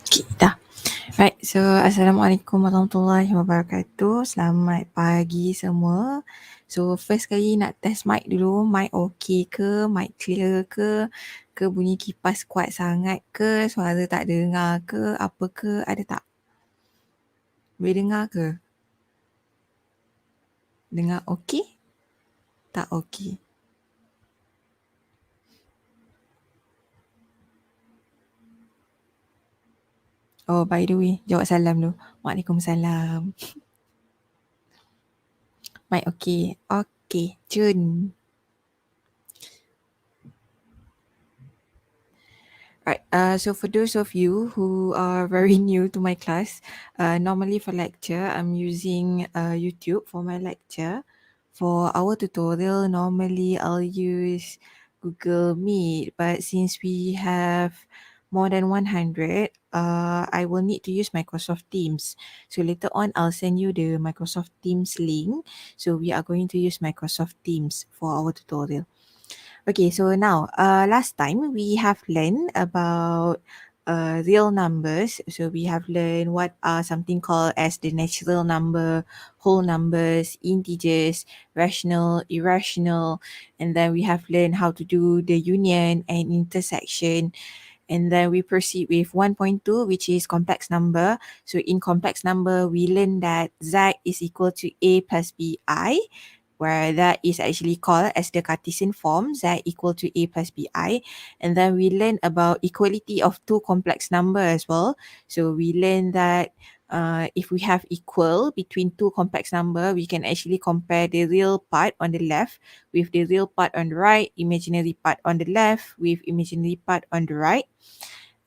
Okay, dah. Right, so Assalamualaikum warahmatullahi wabarakatuh. Selamat pagi semua. So first kali nak test mic dulu. Mic okay ke? Mic clear ke? Ke bunyi kipas kuat sangat ke? Suara tak dengar ke? Apa ke? Ada tak? Boleh dengar ke? Dengar okay? Tak okay? Oh, by the way, jawab salam dulu. Waalaikumsalam. Mic okay? Okay, Jun. Right. So for those of you who are very new to my class, normally for lecture, I'm using YouTube for my lecture. For our tutorial, normally I'll use Google Meet, but since we have more than 100, I will need to use Microsoft Teams. So later on, I'll send you the Microsoft Teams link. So we are going to use Microsoft Teams for our tutorial. Okay, so now, last time we have learned about real numbers. So we have learned what are something called as the natural number, whole numbers, integers, rational, irrational, and then we have learned how to do the union and intersection. And then we proceed with 1.2, which is complex number. So in complex number, we learn that Z is equal to A plus BI, where that is actually called as the Cartesian form, Z equal to A plus BI. And then we learn about equality of two complex number as well. So we learn that if we have equal between two complex number, we can actually compare the real part on the left with the real part on the right, imaginary part on the left with imaginary part on the right.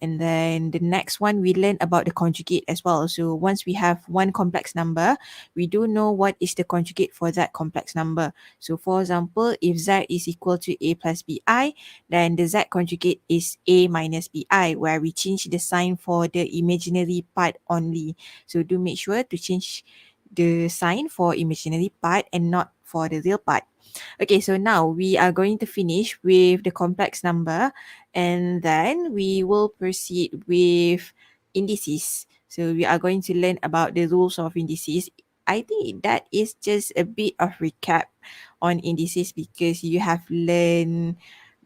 And then the next one, we learn about the conjugate as well. So once we have one complex number, we do know what is the conjugate for that complex number. So for example, if Z is equal to A plus BI, then the Z conjugate is A minus BI, where we change the sign for the imaginary part only. So do make sure to change the sign for imaginary part and not for the real part. Okay, so now we are going to finish with the complex number and then we will proceed with indices. So we are going to learn about the rules of indices. I think that is just a bit of recap on indices because you have learned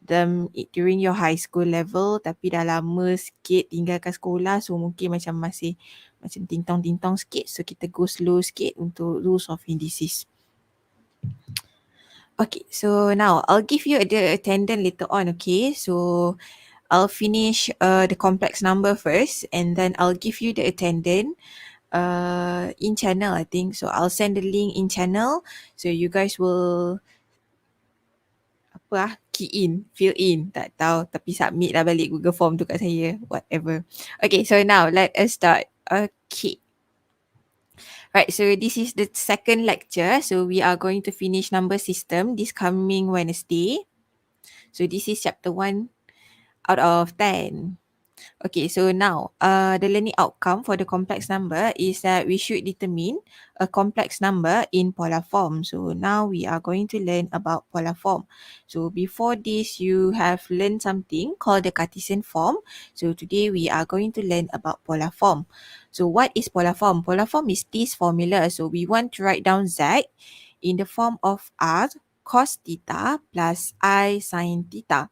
them during your high school level tapi dah lama sikit tinggalkan sekolah, so mungkin macam masih macam tintong-tintong sikit, so kita go slow sikit untuk rules of indices. Okay, so now I'll give you the attendance later on, okay? So I'll finish the complex number first and then I'll give you the attendance in channel, I think. So I'll send the link in channel so you guys will key in, fill in, tak tahu tapi submit lah balik Google Form tu kat saya, whatever. Okay, so now let us start. Okay. Right, so this is the second lecture. So we are going to finish number system this coming Wednesday. So this is chapter 1 out of 10. Okay, so now the learning outcome for the complex number is that we should determine a complex number in polar form. So now we are going to learn about polar form. So before this, you have learned something called the Cartesian form. So today we are going to learn about polar form. So what is polar form? Polar form is this formula. So we want to write down Z in the form of R cos theta plus I sin theta,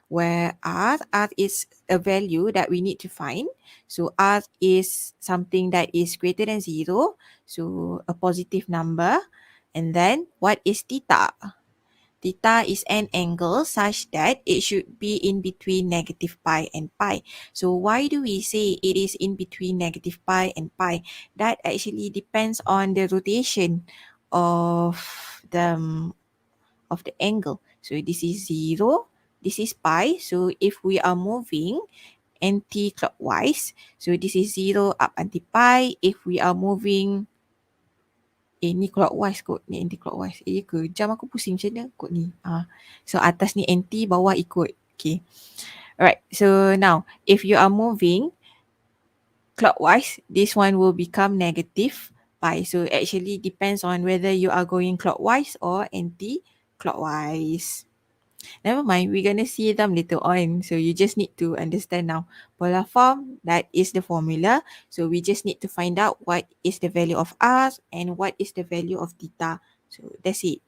where R is a value that we need to find. So R is something that is greater than 0, so a positive number. And then what is theta? Theta is an angle such that it should be in between negative pi and pi. So why do we say it is in between negative pi and pi? That actually depends on the rotation of the angle. So this is 0, this is pi. So if we are moving anti-clockwise, so this is 0 up until pi. If we are moving ni clockwise kot, ni anti-clockwise. Ke jam aku pusing macam mana kot ni. So atas ni anti, bawah ikut. Okay. Alright, so now if you are moving clockwise, this one will become negative pi. So actually depends on whether you are going clockwise or anti-clockwise. Never mind, we're gonna see them later on. So you just need to understand now. Polar form, that is the formula. So we just need to find out what is the value of r and what is the value of theta. So that's it.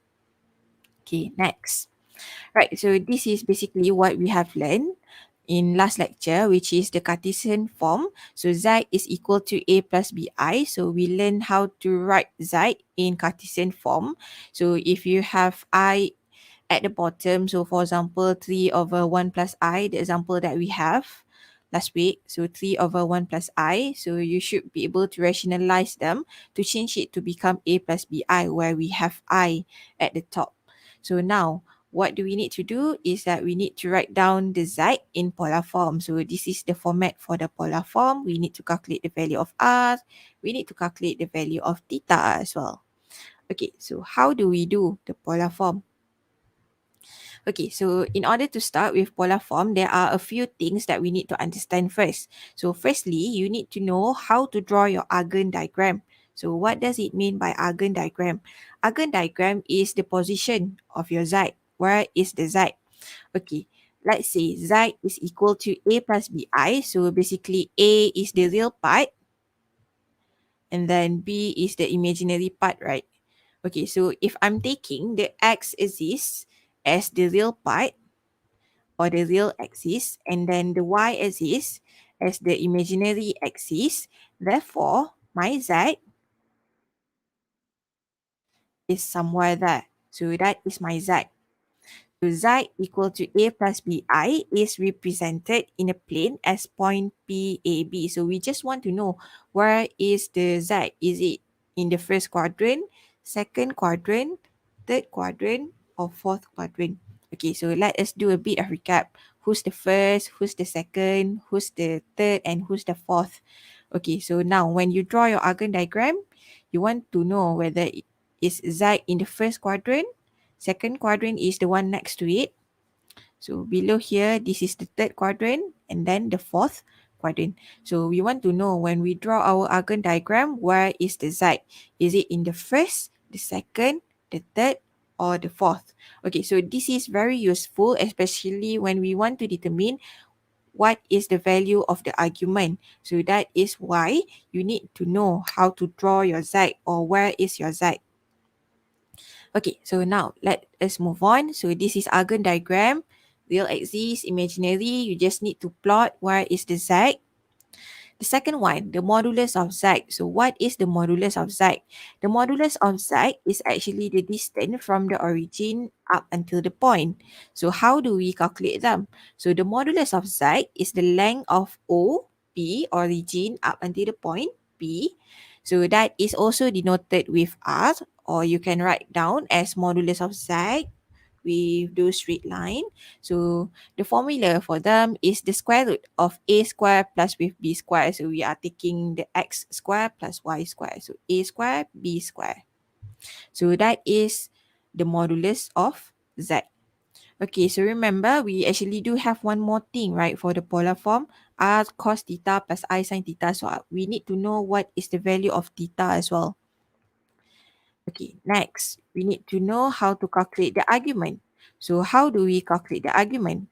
Okay, next. Right, so this is basically what we have learned in last lecture, which is the Cartesian form. So z is equal to a plus bi. So we learn how to write z in Cartesian form. So if you have I at the bottom, so for example 3 over 1 plus I, the example that we have last week, so 3 over 1 plus I, so you should be able to rationalize them to change it to become a plus bi, where we have I at the top. So now what do we need to do is that we need to write down the z in polar form. So this is the format for the polar form. We need to calculate the value of r, we need to calculate the value of theta as well. Okay, so how do we do the polar form? Okay, so in order to start with polar form, there are a few things that we need to understand first. So firstly, you need to know how to draw your Argand diagram. So what does it mean by Argand diagram? Argand diagram is the position of your z. Where is the z? Okay, let's say z is equal to a plus bi. So basically a is the real part and then b is the imaginary part, right? Okay, so if I'm taking the x-axis as the real part, or the real axis, and then the y-axis as the imaginary axis. Therefore, my z is somewhere there. So that is my z. So z equal to a plus bi is represented in a plane as point PAB. So we just want to know, where is the z? Is it in the first quadrant, second quadrant, third quadrant, or fourth quadrant? Okay, so let us do a bit of recap. Who's the first, who's the second, who's the third, and who's the fourth? Okay, so now when you draw your Argand diagram, you want to know whether it is z in the first quadrant, second quadrant is the one next to it. So below here, this is the third quadrant, and then the fourth quadrant. So we want to know, when we draw our Argand diagram, where is the z? Is it in the first, the second, the third, or the fourth? Okay, so this is very useful, especially when we want to determine what is the value of the argument. So that is why you need to know how to draw your z, or where is your z. Okay, so now let us move on. So this is Argand diagram, real axis, imaginary. You just need to plot where is the z. The second one, the modulus of z. So what is the modulus of z? The modulus of z is actually the distance from the origin up until the point. So how do we calculate them? So the modulus of z is the length of O, P, origin up until the point P. So that is also denoted with R, or you can write down as modulus of z with those straight line. So the formula for them is the square root of a square plus with b square. So we are taking the x square plus y square. So a square, b square. So that is the modulus of z. Okay, so remember, we actually do have one more thing, right, for the polar form, r cos theta plus I sin theta. So we need to know what is the value of theta as well. Okay, next, we need to know how to calculate the argument. So how do we calculate the argument?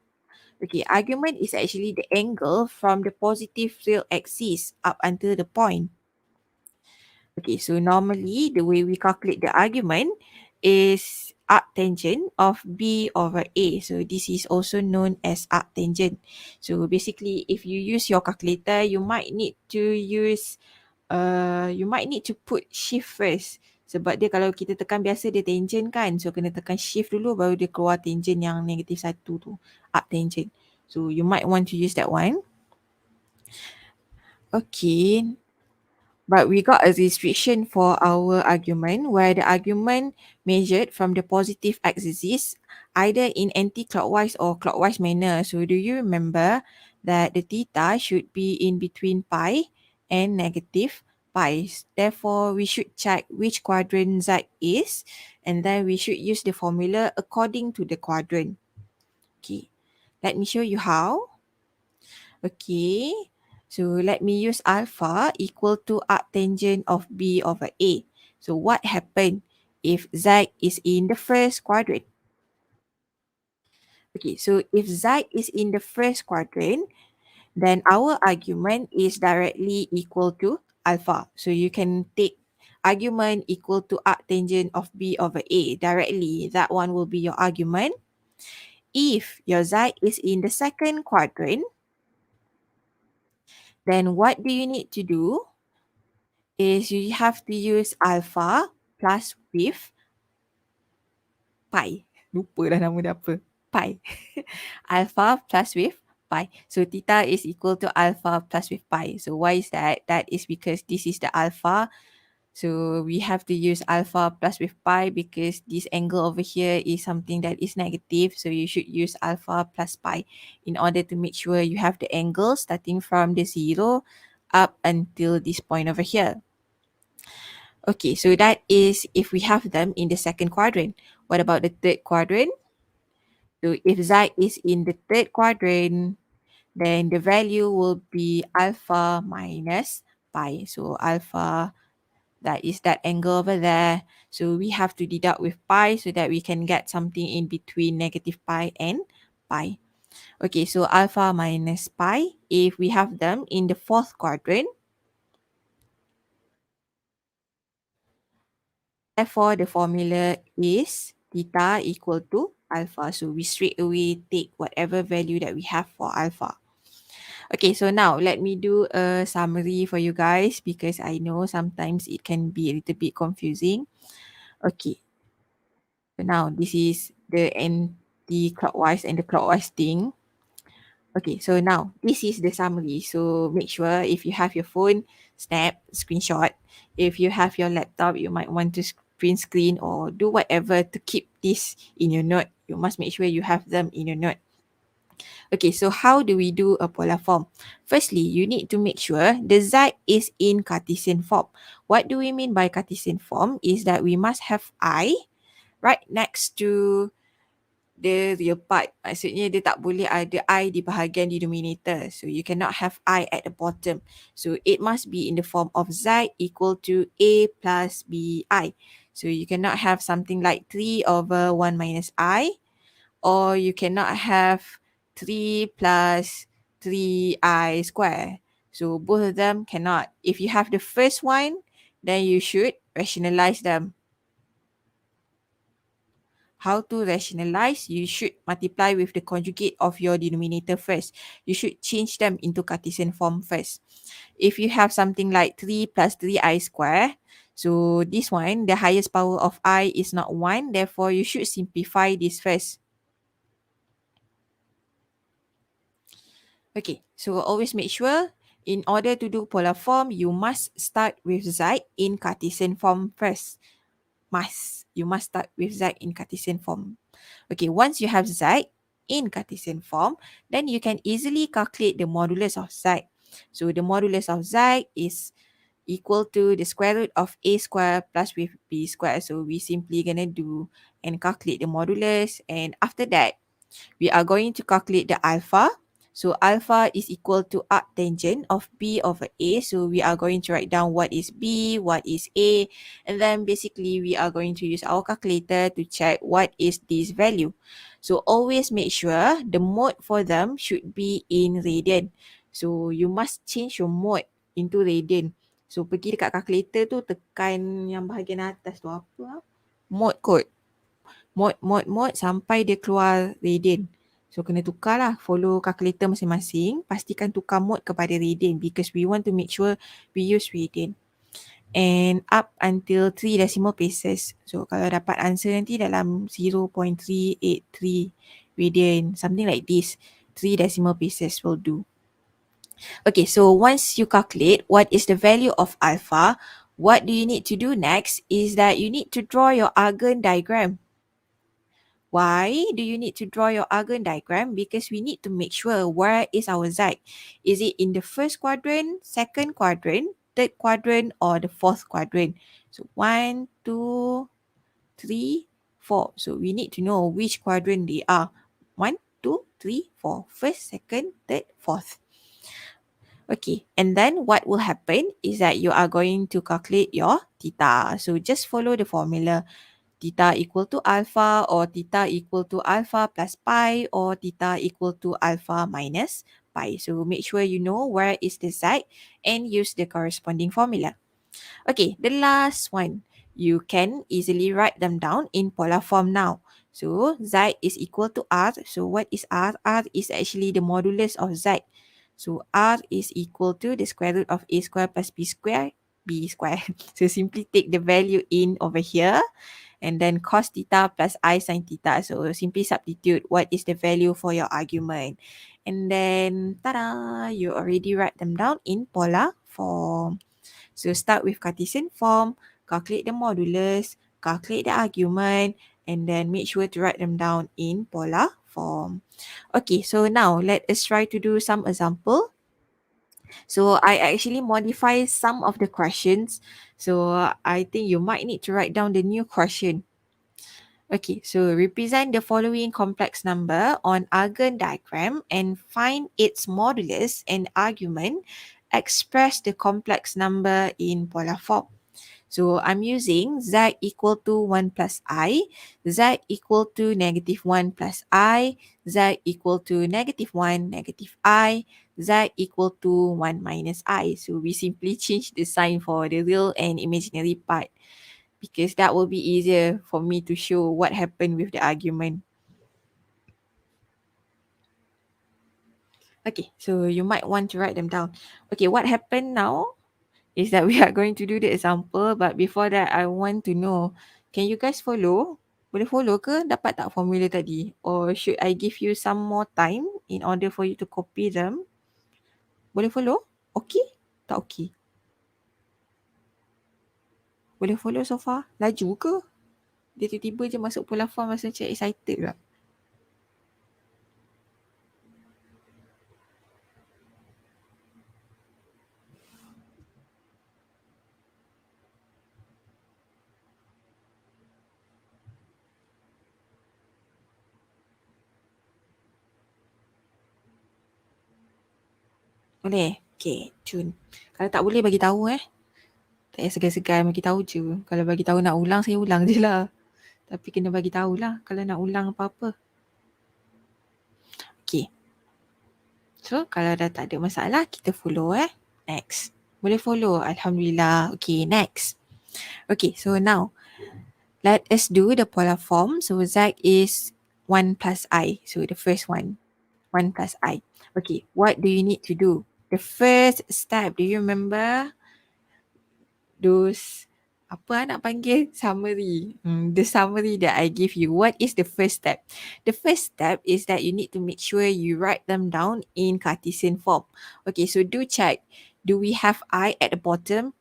Okay, argument is actually the angle from the positive real axis up until the point. Okay, so normally the way we calculate the argument is arctangent of B over A. So this is also known as arctangent. So basically, if you use your calculator, you might need to use you might need to put shift first. Sebab dia kalau kita tekan biasa dia tangent kan. So kena tekan shift dulu baru dia keluar tangent yang negatif 1 tu. Arctangent. So you might want to use that one. Okay. But we got a restriction for our argument, where the argument measured from the positive axis either in anti-clockwise or clockwise manner. So do you remember that the theta should be in between pi and negative pi? Therefore, we should check which quadrant z is, and then we should use the formula according to the quadrant. Okay, let me show you how. Okay, so let me use alpha equal to arctangent of B over A. So what happened if Z is in the first quadrant? Okay, so if Z is in the first quadrant, then our argument is directly equal to alpha. So you can take argument equal to arctangent of B over A directly. That one will be your argument. If your Z is in the second quadrant, then what do you need to do is you have to use alpha plus with pi. Lupa dah nama dia apa. Pi. Alpha plus with pi. So theta is equal to alpha plus with pi. So why is that? That is because this is the alpha. So we have to use alpha plus with pi because this angle over here is something that is negative. So you should use alpha plus pi in order to make sure you have the angle starting from the 0 up until this point over here. Okay, so that is if we have them in the second quadrant. What about the third quadrant? So if Z is in the third quadrant, then the value will be alpha minus pi. So alpha, that is that angle over there. So we have to deduct with pi so that we can get something in between negative pi and pi. Okay, so alpha minus pi, if we have them in the fourth quadrant, therefore the formula is theta equal to alpha. So we straight away take whatever value that we have for alpha. Okay, so now let me do a summary for you guys because I know sometimes it can be a little bit confusing. Okay, so now this is the anti-clockwise and the clockwise thing. Okay, so now this is the summary. So make sure if you have your phone, snap, screenshot. If you have your laptop, you might want to screen or do whatever to keep this in your note. You must make sure you have them in your note. Okay, so how do we do a polar form? Firstly, you need to make sure the Z is in Cartesian form. What do we mean by Cartesian form is that we must have I right next to the real part. Maksudnya dia tak boleh ada I di bahagian denominator. So you cannot have I at the bottom. So it must be in the form of Z equal to A plus BI. So you cannot have something like 3 over 1 minus I, or you cannot have 3 plus 3I square. So both of them cannot. If you have the first one, then you should rationalize them. How to rationalize? You should multiply with the conjugate of your denominator first. You should change them into Cartesian form first. If you have something like 3 plus 3I square, so this one, the highest power of I is not 1, therefore you should simplify this first. Okay, so always make sure in order to do polar form, you must start with Z in Cartesian form first. You must start with Z in Cartesian form. Okay, once you have Z in Cartesian form, then you can easily calculate the modulus of Z. So the modulus of Z is equal to the square root of A square plus with B square. So we simply gonna do and calculate the modulus, and after that, we are going to calculate the alpha. So alpha is equal to arctangent of B over A. So we are going to write down what is B, what is A, and then basically we are going to use our calculator to check what is this value. So always make sure the mode for them should be in radian. So you must change your mode into radian. So pergi dekat calculator tu, tekan yang bahagian atas tu apa? Mode code. Mode sampai dia keluar radian. So kena tukar lah, follow calculator masing-masing, pastikan tukar mode kepada radian because we want to make sure we use radian. And up until 3 decimal places. So kalau dapat answer nanti dalam 0.383 radian, something like this, 3 decimal places will do. Okay, so once you calculate what is the value of alpha, what do you need to do next is that you need to draw your Argand diagram. Why do you need to draw your Argand diagram? Because we need to make sure where is our Z. Is it in the first quadrant, second quadrant, third quadrant, or the fourth quadrant? So 1, 2, 3, 4. So we need to know which quadrant they are. 1, 2, 3, 4. First, second, third, fourth. Okay, and then what will happen is that you are going to calculate your theta. So just follow the formula. theta equal to alpha, or theta equal to alpha plus pi, or theta equal to alpha minus pi. So make sure you know where is the z and use the corresponding formula. Okay, the last one. You can easily write them down in polar form now. So z is equal to r. So what is r? R is actually the modulus of z. So r is equal to the square root of a square plus b square, b square. So simply take the value in over here and then cos theta plus I sin theta. So simply substitute what is the value for your argument. And then, ta-da, you already write them down in polar form. So start with Cartesian form, calculate the modulus, calculate the argument, and then make sure to write them down in polar form. Okay, so now let us try to do some example. So I actually modify some of the questions. So I think you might need to write down the new question. Okay, so represent the following complex number on Argand diagram and find its modulus and argument. Express the complex number in polar form. So I'm using z equal to 1 plus I, z equal to negative 1 plus I, z equal to negative 1, negative I, z equal to 1 minus I. So we simply change the sign for the real and imaginary part because that will be easier for me to show what happened with the argument. Okay, so you might want to write them down. Okay, what happened now is that we are going to do the example, but before that I want to know, can you guys follow? Boleh follow ke? Dapat tak formula tadi? Or should I give you some more time in order for you to copy them? Boleh follow? Okay? Tak okay? Boleh follow so far? Laju ke? Dia tiba-tiba je masuk pola form rasa macam excited pula. Boleh? Okay, cun. Kalau tak boleh bagi tahu Tak payah segan-segan bagi tahu je. Kalau bagi tahu nak ulang, saya ulang je lah. Tapi kena bagi tahulah kalau nak ulang apa-apa. Okay. So, kalau dah tak ada masalah, kita follow Next. Boleh follow. Alhamdulillah. Okay, next. Okay, so now, let us do the polar form. So, Z is 1 plus I. So, the first one. 1 plus I. Okay, what do you need to do? The first step, do you remember those apa nak panggil summary, the summary that I give you? What is the first step? The first step is that you need to make sure you write them down in Cartesian form. Okay, so do check, do we have I at the bottom?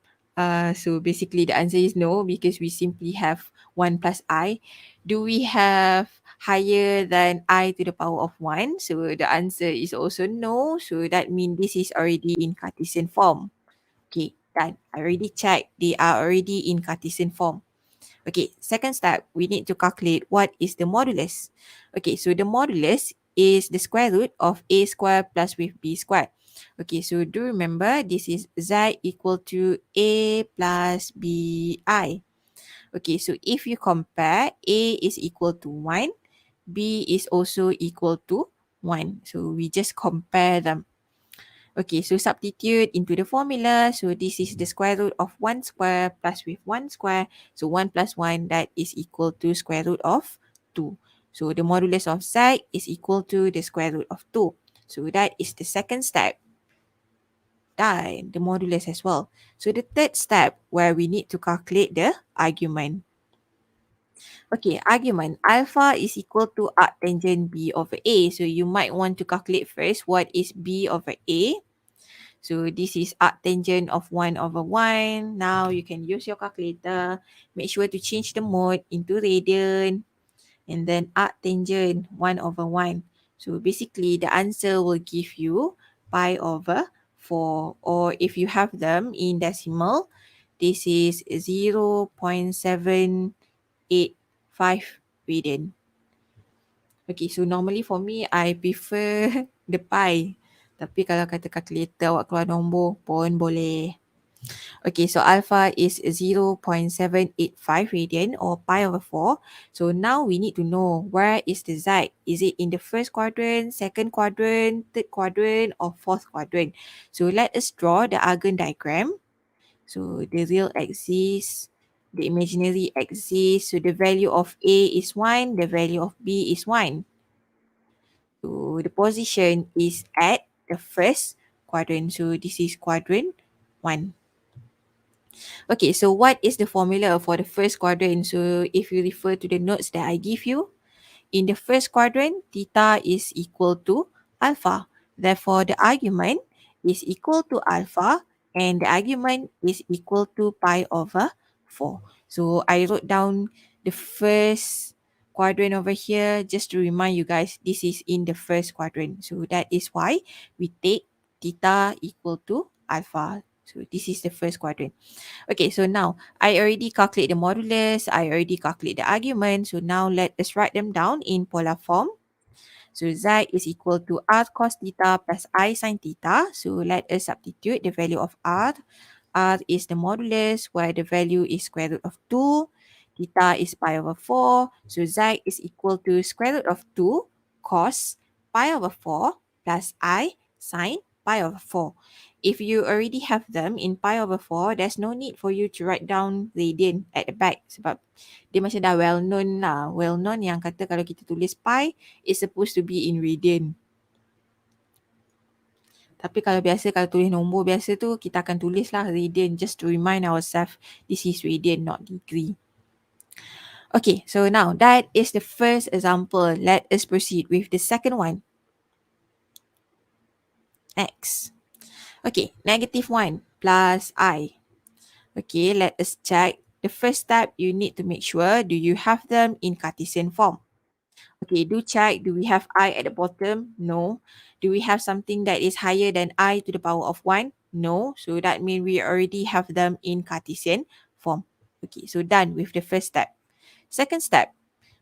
So basically the answer is no, because we simply have 1 plus I. Do we have higher than I to the power of 1? So the answer is also no, so that means this is already in Cartesian form. Okay, done. I already checked. They are already in Cartesian form. Okay, second step, we need to calculate what is the modulus. Okay, so the modulus is the square root of a square plus with b square. Okay, so do remember this is z equal to a plus bi. Okay, so if you compare, a is equal to 1, b is also equal to 1. So we just compare them. Okay, so substitute into the formula. So this is the square root of 1 square plus with 1 square. So 1 plus 1, that is equal to square root of 2. So the modulus of z is equal to the square root of 2. So that is the second step. Done, the modulus as well. So the third step where we need to calculate the argument. Okay, argument. Alpha is equal to arctangent b over a. So you might want to calculate first what is b over a. So this is arctangent of 1 over 1. Now you can use your calculator. Make sure to change the mode into radian. And then arctangent 1 over 1. So basically the answer will give you pi over 4. Or if you have them in decimal, this is 0.785 radian. Okay, so normally for me, I prefer the pi. Tapi kalau kata calculator awak keluar nombor pun boleh. Okay, so alpha is 0.785 radian or pi over 4. So now we need to know where is the z. Is it in the first quadrant, second quadrant, third quadrant, or fourth quadrant? So let us draw the Argand diagram. So the real axis, the imaginary axis. So the value of A is 1, the value of B is 1. So the position is at the first quadrant. So this is quadrant 1. Okay, so what is the formula for the first quadrant? So if you refer to the notes that I give you, in the first quadrant, theta is equal to alpha. Therefore, the argument is equal to alpha and the argument is equal to pi over 4. So I wrote down the first quadrant over here just to remind you guys this is in the first quadrant. So that is why we take theta equal to alpha. So this is the first quadrant. Okay, so now I already calculate the modulus, I already calculate the argument. So now let us write them down in polar form. So z is equal to r cos theta plus I sin theta. So let us substitute the value of r. R is the modulus where the value is square root of 2. Theta is pi over 4. So z is equal to square root of 2 cos pi over 4 plus I sin pi over 4. If you already have them in pi over 4, there's no need for you to write down radian at the back sebab dia macam dah well known lah. Well known yang kata kalau kita tulis pi, it's supposed to be in radian. Tapi kalau tulis nombor biasa tu, kita akan tulis lah radian just to remind ourselves this is radian, not degree. Okay, so now that is the first example. Let us proceed with the second one. X. Okay, -1 plus I. Okay, let us check. The first step, you need to make sure, do you have them in Cartesian form? Okay, do check. Do we have I at the bottom? No. Do we have something that is higher than I to the power of 1? No. So that means we already have them in Cartesian form. Okay, so done with the first step. Second step,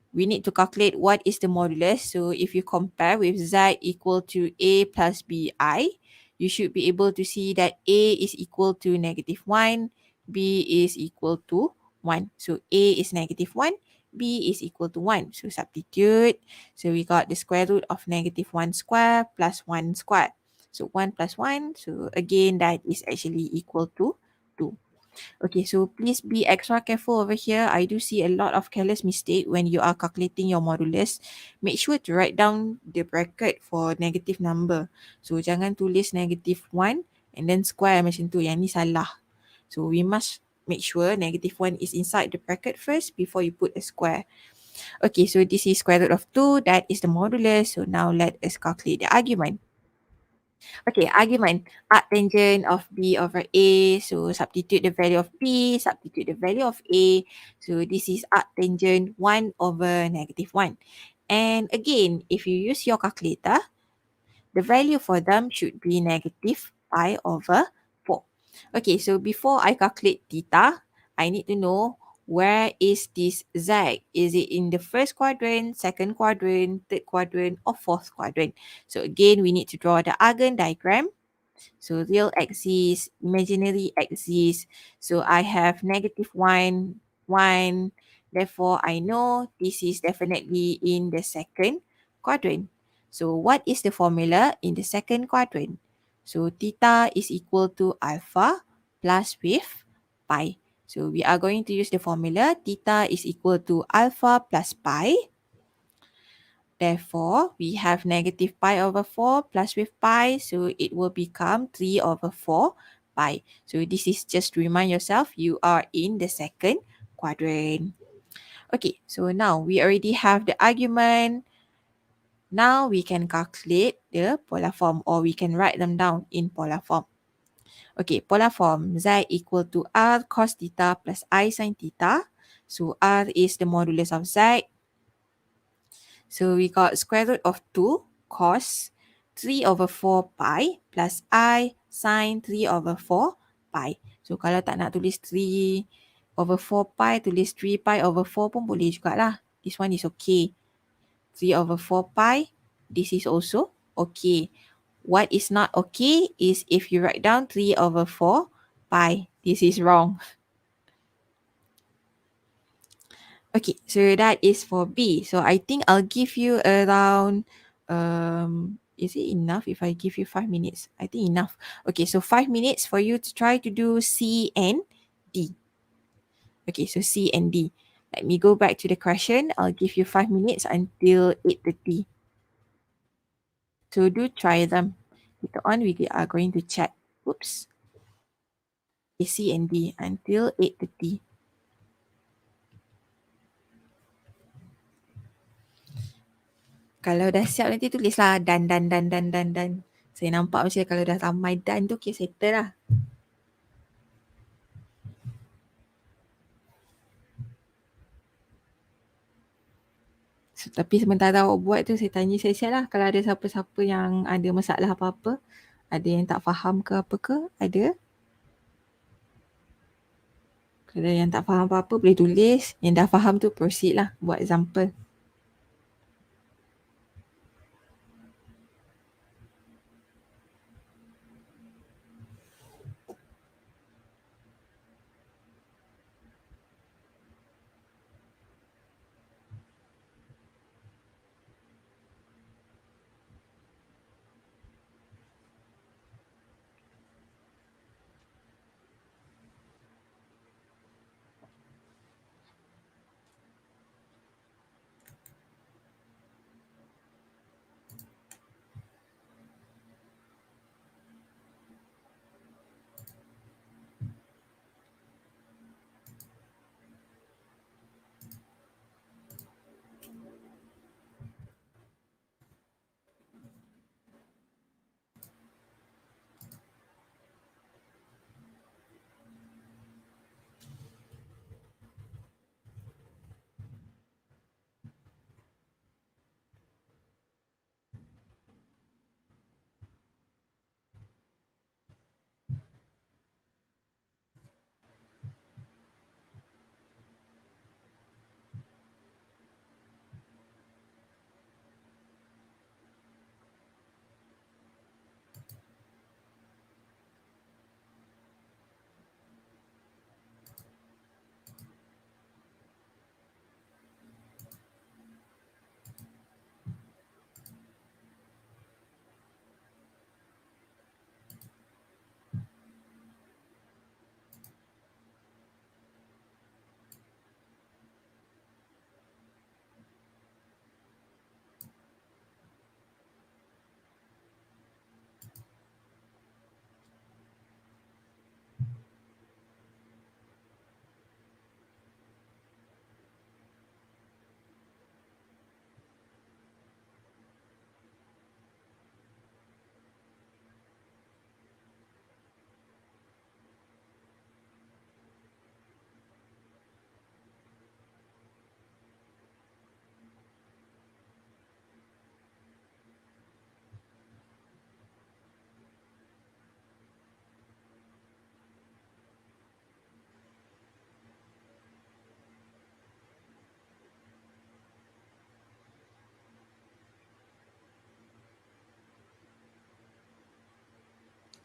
we need to calculate what is the modulus. So if you compare with z equal to a plus bi, you should be able to see that a is equal to -1, b is equal to 1. So a is -1, b is equal to 1. So substitute. So we got the square root of -1 square plus 1 square. So 1 plus 1. So again, that is actually equal to 2. Okay, so please be extra careful over here. I do see a lot of careless mistake when you are calculating your modulus. Make sure to write down the bracket for negative number. So jangan tulis -1 and then square macam tu. Yang ni salah. So we must make sure -1 is inside the bracket first before you put a square. Okay, so this is square root of 2. That is the modulus. So now let us calculate the argument. Okay, argument. Arctangent of B over A. So substitute the value of B, substitute the value of A. So this is arctangent 1 over -1. And again, if you use your calculator, the value for them should be negative pi over 4. Okay, so before I calculate theta, I need to know where is this z? Is it in the first quadrant, second quadrant, third quadrant, or fourth quadrant? So again, we need to draw the Argand diagram. So real axis, imaginary axis. So I have -1, 1. Therefore, I know this is definitely in the second quadrant. So what is the formula in the second quadrant? So theta is equal to alpha plus with pi. So we are going to use the formula theta is equal to alpha plus pi. Therefore, we have negative pi over 4 plus with pi, so it will become 3 over 4 pi. So this is just to remind yourself, you are in the second quadrant. Okay, so now we already have the argument. Now we can calculate the polar form, or we can write them down in polar form. Okay, polar form, z equal to r cos theta plus I sin theta. So r is the modulus of z. So we got square root of 2 cos 3 over 4 pi plus I sin 3 over 4 pi. So kalau tak nak tulis 3 over 4 pi, tulis 3 pi over 4 pun boleh jugalah. This one is okay. 3 over 4 pi, this is also okay. What is not okay is if you write down 3 over 4 pi. This is wrong. Okay, so that is for B. So I think I'll give you around is it enough if I give you 5 minutes? I think enough. Okay, so 5 minutes for you to try to do C and D. Okay, so C and D. Let me go back to the question. I'll give you 5 minutes until 8:30. So do try them. Later on, we are going to chat. Oops. Okay, C and D until 8:30. Kalau dah siap nanti tulislah dan. Saya nampak macam kalau dah ramai dan tu okay, settle lah. So, tapi sementara awak buat tu saya tanya siap-siap lah kalau ada siapa-siapa yang ada masalah apa-apa. Ada yang tak faham ke apa ke? Ada. Kalau yang tak faham apa-apa boleh tulis. Yang dah faham tu proceed lah buat example.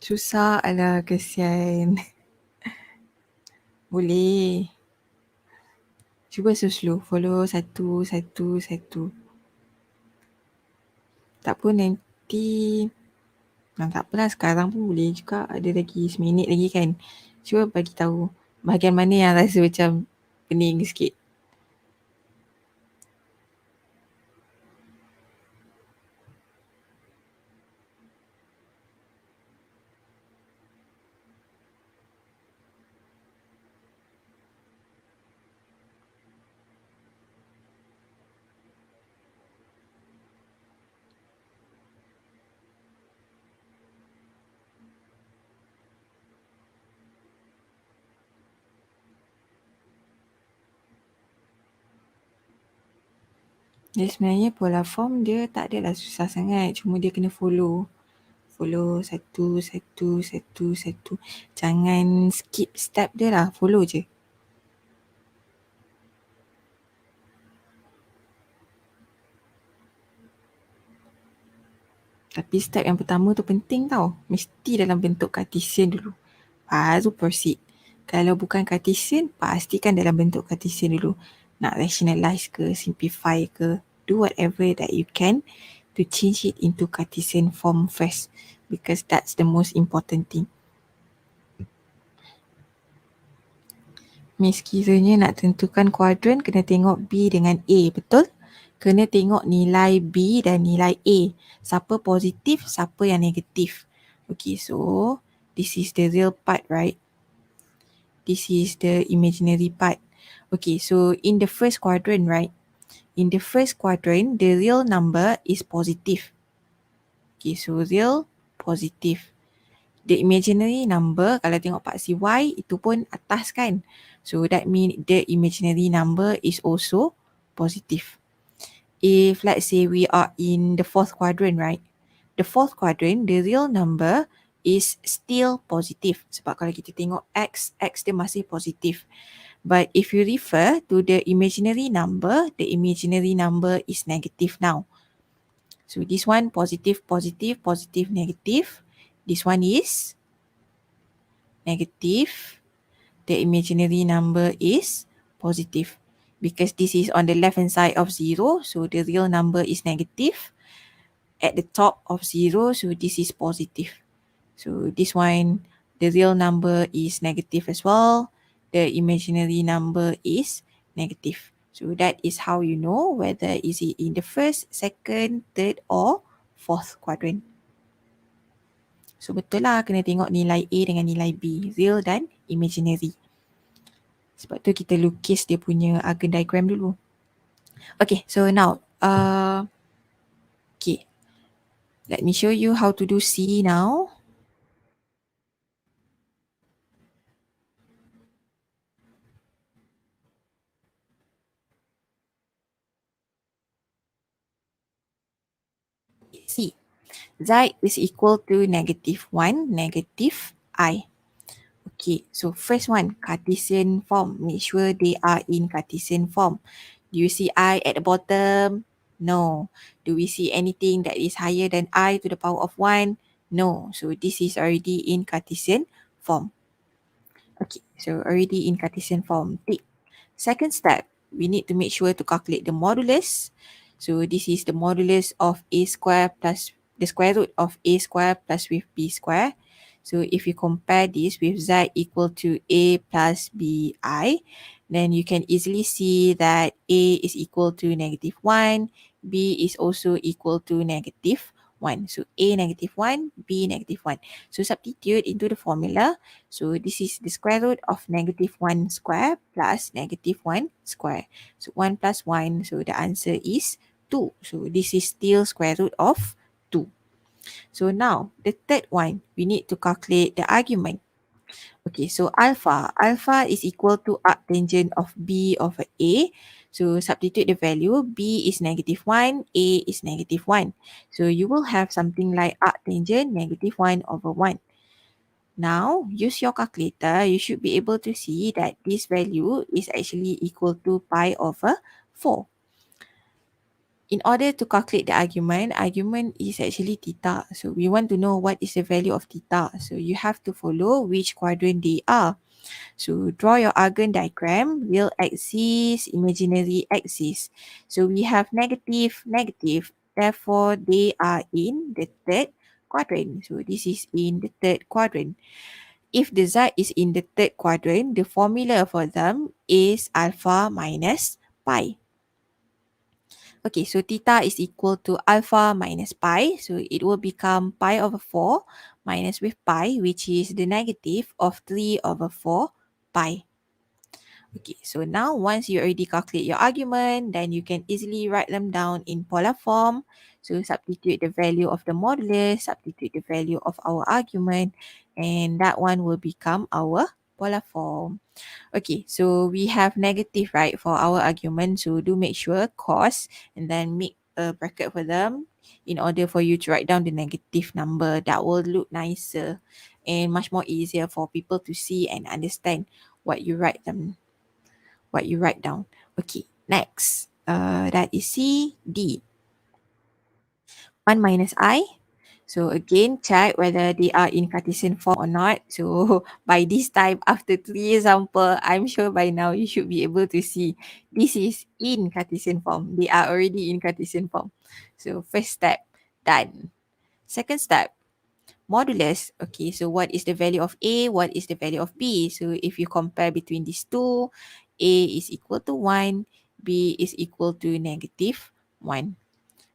Susah alah kesian. Boleh. Cuba slow. Follow satu. Tak pun nanti. Tak apalah sekarang pun boleh juga. Ada lagi seminit lagi kan. Cuba bagi tahu bahagian mana yang rasa macam pening sikit. Dia sebenarnya pola form dia tak adalah susah sangat. Cuma dia kena follow. Follow satu. Jangan skip step dia lah. Follow je. Tapi step yang pertama tu penting tau. Mesti dalam bentuk Cartesian dulu. Baru proceed. Kalau bukan Cartesian, pastikan dalam bentuk Cartesian dulu. Nak rationalize ke, simplify ke, do whatever that you can to change it into Cartesian form first, because that's the most important thing. Miss kiranya nak tentukan kuadran kena tengok B dengan A, betul? Kena tengok nilai B dan nilai A. Siapa positif, siapa yang negatif. Okay, so this is the real part, right? This is the imaginary part. Okay, so in the first quadrant, right? In the first quadrant, the real number is positive. Okay, so real positive. The imaginary number, kalau tengok part CY, itu pun atas kan. So that means the imaginary number is also positive. If let's say we are in the fourth quadrant, right? The fourth quadrant, the real number is still positive. Sebab kalau kita tengok X dia masih positif. But if you refer to the imaginary number is negative now. So this one positive, positive, positive, negative. This one is negative. The imaginary number is positive. Because this is on the left hand side of 0, so the real number is negative. At the top of 0, so this is positive. So this one, the real number is negative as well. The imaginary number is negative. So that is how you know whether is it in the first, second, third or fourth quadrant. So betul lah kena tengok nilai A dengan nilai B, real dan imaginary. Sebab tu kita lukis dia punya Argand diagram dulu. Okay, so now, okay. Let me show you how to do C now. C. Z is equal to -1, -I. Okay, so first one, Cartesian form. Make sure they are in Cartesian form. Do you see I at the bottom? No. Do we see anything that is higher than I to the power of 1? No. So this is already in Cartesian form. Okay, so already in Cartesian form. Tick. Second step, we need to make sure to calculate the modulus. So this is the modulus of a square plus the square root of a square plus with b square. So if you compare this with z equal to a plus bi, then you can easily see that a is equal to -1, b is also equal to -1. So a -1, b -1. So substitute into the formula. So this is the square root of -1 square plus -1 square. So 1 plus 1, so the answer is 2. So this is still square root of 2. So now, the third one, we need to calculate the argument. Okay, so alpha is equal to arctangent of B over A. So substitute the value, B is -1, A is -1. So you will have something like arctangent -1 over 1. Now, use your calculator, you should be able to see that this value is actually equal to pi over 4. In order to calculate the argument is actually theta. So we want to know what is the value of theta. So you have to follow which quadrant they are. So draw your Argand diagram, real axis, imaginary axis. So we have negative, negative. Therefore, they are in the third quadrant. So this is in the third quadrant. If the z is in the third quadrant, the formula for them is alpha minus pi. Okay, so theta is equal to alpha minus pi. So it will become pi over 4 minus with pi, which is the negative of 3 over 4 pi. Okay, so now once you already calculate your argument, then you can easily write them down in polar form. So substitute the value of the modulus, substitute the value of our argument, and that one will become our polar form. Okay, so we have negative, right, for our argument. So do make sure cos and then make a bracket for them in order for you to write down the negative number. That will look nicer and much more easier for people to see and understand what you write down. Okay, next. That is C, D. 1 minus I. So again, check whether they are in Cartesian form or not. So by this time, after 3 examples, I'm sure by now you should be able to see this is in Cartesian form. They are already in Cartesian form. So first step, done. Second step, modulus. Okay, so what is the value of A? What is the value of B? So if you compare between these two, A is equal to 1, B is equal to negative 1.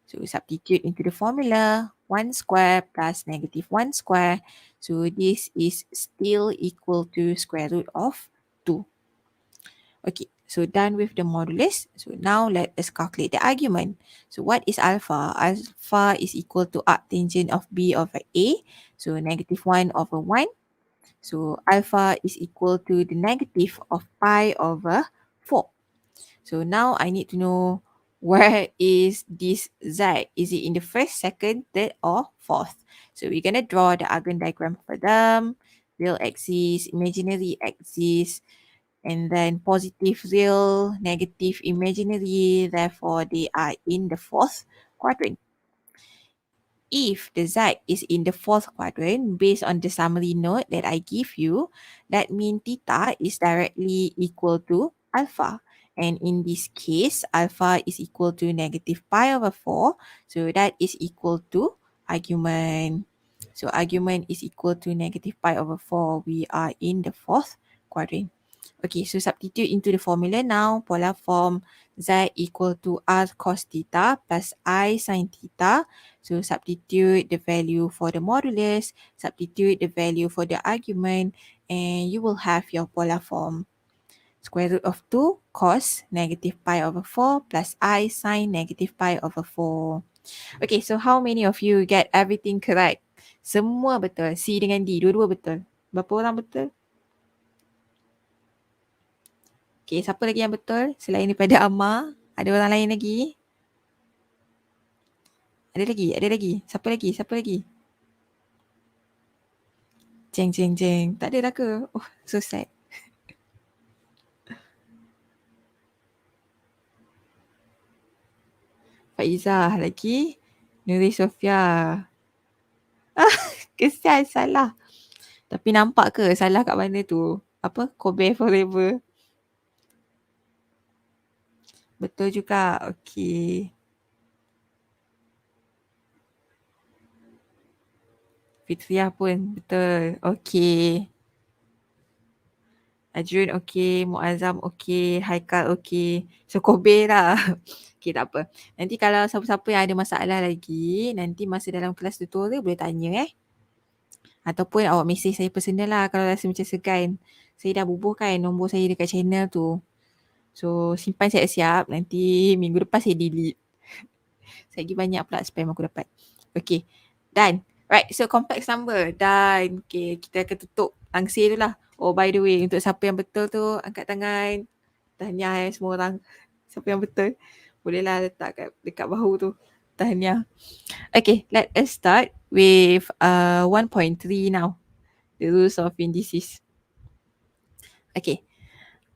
So substitute into the formula, 1 square plus negative 1 square. So this is still equal to square root of 2. Okay, so done with the modulus. So now let us calculate the argument. So what is alpha? Alpha is equal to arctangent of B over A. So negative 1 over 1. So alpha is equal to the negative of pi over 4. So now I need to know, where is this Z? Is it in the first, second, third, or fourth? So we're going to draw the Argand diagram for them. Real axis, imaginary axis, and then positive real, negative imaginary. Therefore, they are in the fourth quadrant. If the Z is in the fourth quadrant, based on the summary note that I give you, that means theta is directly equal to alpha. And in this case, alpha is equal to negative pi over 4. So that is equal to argument. So argument is equal to negative pi over 4. We are in the fourth quadrant. Okay, so substitute into the formula now. Polar form Z equal to R cos theta plus I sin theta. So substitute the value for the modulus, substitute the value for the argument, and you will have your polar form. Square root of 2 cos negative pi over 4 plus I sin negative pi over 4. Okay, so how many of you get everything correct? Semua betul. C dengan D, dua-dua betul. Berapa orang betul? Okay, siapa lagi yang betul selain daripada Amma? Ada orang lain lagi? Ada lagi? Ada lagi? Siapa lagi? Siapa lagi? Jeng, jeng, jeng. Tak ada dah ke? Oh, so sad. Faizah lagi. Nuri Sofia. Kesian salah. Tapi nampak ke salah kat mana tu? Apa? Kobe Forever. Betul juga. Okey. Fitriah pun betul. Okey. Ajun okey. Muazzam okey. Haikal okey. So Kobe lah. Okey, tak apa. Nanti kalau siapa-siapa yang ada masalah lagi, nanti masa dalam kelas tutorial boleh tanya Ataupun awak mesej saya personal lah kalau rasa macam segan. Saya dah bubuhkan nombor saya dekat channel tu. So simpan siap-siap. Nanti minggu depan saya delete. Lagi banyak pula spam aku dapat. Okay. Done. Right. So complex number. Done. Okay. Kita akan tutup langsir tu lah. Oh by the way. Untuk siapa yang betul tu. Angkat tangan. Tahniah semua orang. Siapa yang betul. Bolehlah letak dekat bahu tu. Tahniah. Okay. Let us start with 1.3 now. The rules of indices. Okay.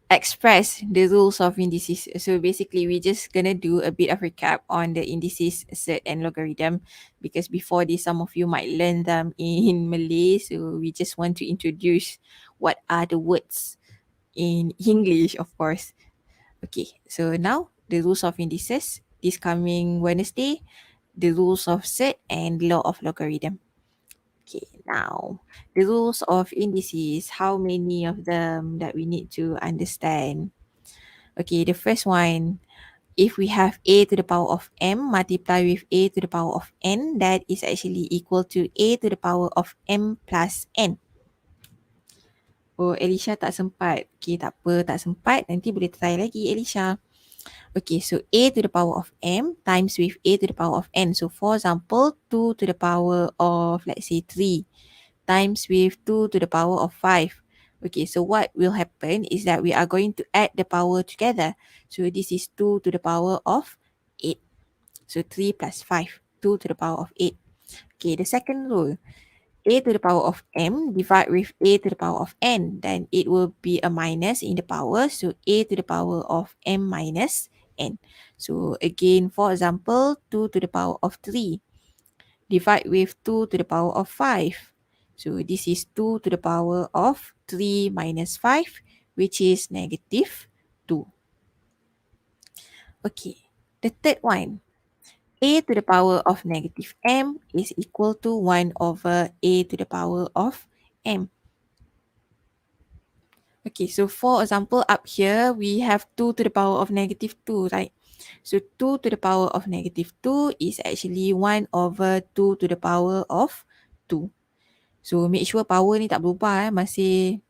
Express the rules of indices. So basically we just gonna do a bit of recap on the indices, set and logarithm, because before this some of you might learn them in Malay, so we just want to introduce what are the words in English, of course. Okay, so now the rules of indices this coming Wednesday, the rules of set and law of logarithm. Okay, now the rules of indices, how many of them that we need to understand? Okay, the first one, if we have a to the power of m multiply with a to the power of n, that is actually equal to a to the power of m plus n. Oh, Elisha tak sempat. Okay, tak apa, tak sempat. Nanti boleh try lagi, Elisha. Okay, so a to the power of m times with a to the power of n. So for example, 2 to the power of, let's say, 3 times with 2 to the power of 5. Okay, so what will happen is that we are going to add the power together. So this is 2 to the power of 8. So 3 plus 5, 2 to the power of 8. Okay, the second rule, a to the power of m divide with a to the power of n. Then it will be a minus in the power. So a to the power of m minus n. So again, for example, 2 to the power of 3 divide with 2 to the power of 5. So this is 2 to the power of 3 minus 5, which is negative 2. Okay, the third one. A to the power of negative m is equal to 1 over a to the power of m. Okay, so for example, up here, we have 2 to the power of negative 2, right? So 2 to the power of negative 2 is actually 1 over 2 to the power of 2. So make sure power ni tak berubah masih,